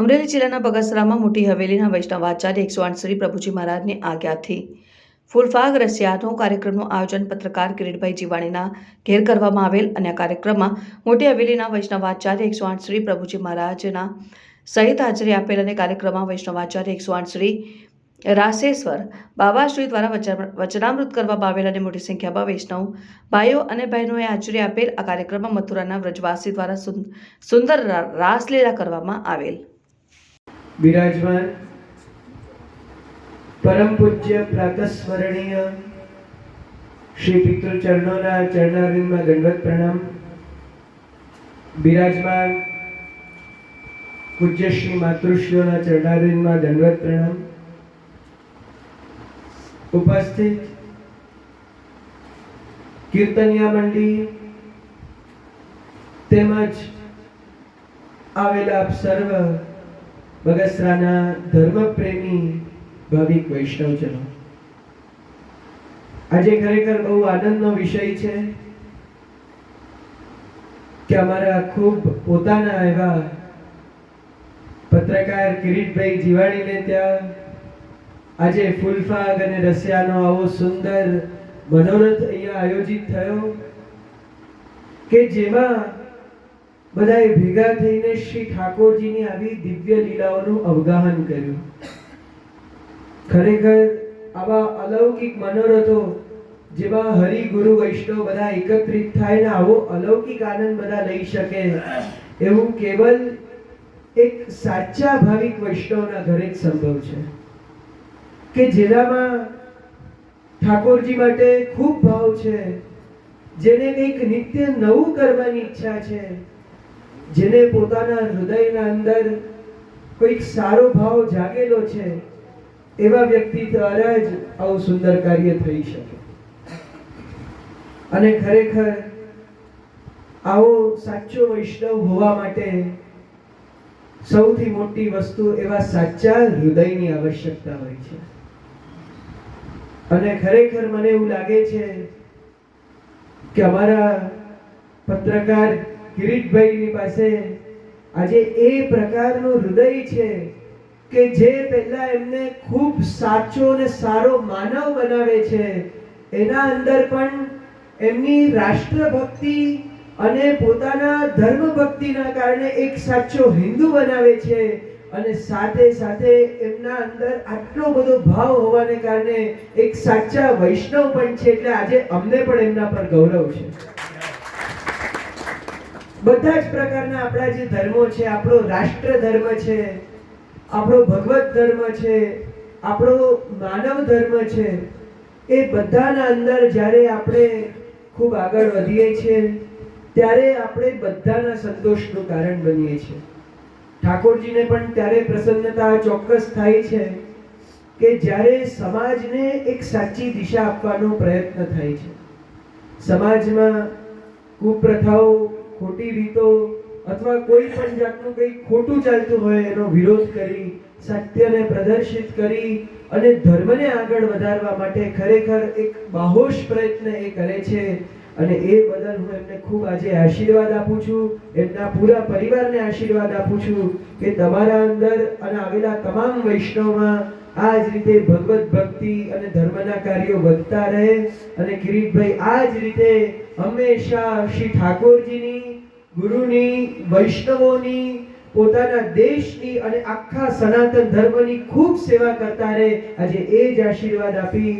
અમરેલી જિલ્લાના બગસરામાં મોટી હવેલીના વૈષ્ણવાચાર્ય 108 શ્રી પ્રભુજી મહારાજની આજ્ઞાથી ફૂલફાગ રસિયાનો કાર્યક્રમનું આયોજન પત્રકાર કિરીટભાઈ જીવાણીના ઘેર કરવામાં આવેલ અને આ કાર્યક્રમમાં મોટી હવેલીના વૈષ્ણવાચાર્ય 108 શ્રી પ્રભુજી મહારાજના સહિત હાજરી આપેલ અને કાર્યક્રમમાં વૈષ્ણવાચાર્ય 108 શ્રી રાસેશ્વર બાબાશ્રી દ્વારા વચનામૃત કરવામાં આવેલ અને મોટી સંખ્યામાં વૈષ્ણવ ભાઈઓ અને બહેનોએ હાજરી આપેલ આ કાર્યક્રમમાં મથુરાના વ્રજવાસી દ્વારા સુંદર રાસલીલા કરવામાં આવેલ। विराजमान परम पूज्य प्रातस्मरणीय श्री पितृ चरणोना चरणारविंद में दंडवत प्रणाम। विराजमान पूज्य श्री मातृश्रीओना चरणारविंद में दंडवत प्रणाम। उपस्थित कीर्तनिया मंडली तेमज आवेला आप सर्व बगसराना धर्म प्रेमी भाविक वैष्णवजनो, आज खरेखर बहु आनंदनो विषय है कि अमारा खूब पोताना एवा पत्रकार किरीटभाई जीवाणी ने त्या आज फूलफाग अने रसियानो आवो सुंदर मनोरथ अहींया आयोजित थयो के जेमा बधाए भेगा थईने श्री ठाकोरजीनी आवी दिव्य लीलाओनुं अवगाहन कर्युं। खरेखर आवा अलौकिक मनोरथो जेवा हरि गुरु वैष्णव बधा एकत्रित थाय ने आवो अलौकिक आनंद बधा लई शके एवुं केवल एक साचा भाविक वैष्णवना घरे ज संभव छे के जेनामां ठाकोरजी माटे खूब भाव छे, जेने कंईक नित्य नवुं करवानी इच्छा छे, जेने पोताना हृदयना अंदर कोई सारो भाव जागेलो छे, एवा व्यक्ति द्वारा ज आवुं सुंदर कार्य थई शके। अने खरेखर आवो साचो वैष्णव होवा माटे सौथी मोटी वस्तु एवा साचा हृदयनी आवश्यकता होय छे। अने खरेखर मने एवुं लागे छे के अमारा पत्रकार किरीटभाईनी पासे आजे ए प्रकारનું હૃદય છે કે જે પહેલા એમને ખૂબ સાચો અને સારો માનવ બનાવે છે, એના અંદર પણ એમની રાષ્ટ્રભક્તિ અને પોતાના ધર્મભક્તિના કારણે એક સાચો હિન્દુ બનાવે છે અને સાથે સાથે એમના અંદર આટલો બધો ભાવ હોવાને કારણે એક સાચા વૈષ્ણવ પણ છે। એટલે આજે અમને પણ એમના પર ગૌરવ છે। બધા જ પ્રકારના આપણા જે ધર્મો છે, આપણો રાષ્ટ્ર ધર્મ છે, આપણો ભગવત ધર્મ છે, આપણો માનવ ધર્મ છે, એ બધાના અંદર જ્યારે આપણે ખૂબ આગળ વધીએ છીએ ત્યારે આપણે બધાના સંતોષનું કારણ બનીએ છીએ। ઠાકોરજીને પણ ત્યારે પ્રસન્નતા ચોક્કસ થાય છે કે જ્યારે સમાજને એક સાચી દિશા આપવાનો પ્રયત્ન થાય છે। સમાજમાં કુપ્રથાઓ, खोटी रीतो अथवा कोई पण जातनुं कई खोटुं चालतुं होय एनो विरोध करी, सत्यने प्रदर्शित करी अने धर्मने आगळ वधारवा माटे खरेखर एक बाहोश प्रयत्न ए करे छे। अने ए बदल हुं एમને खूब આજે આશીર્વાદ આપું છું, એમના પૂરા પરિવારને આશીર્વાદ આપું છું કે તમારા અંદર અને આવેલા તમામ વૈષ્ણવમાં આ જ રીતે ભગવત ભક્તિ અને ધર્મના કાર્યો વધતા રહે અને કિરીટભાઈ આ જ રીતે હંમેશા શ્રી ઠાકોરજીની, ગુરુની, વૈષ્ણવોની, પોતાના દેશની અને આખા સનાતન ધર્મની ખૂબ સેવા કરતા રહે। આજે એ જ આશીર્વાદ આપી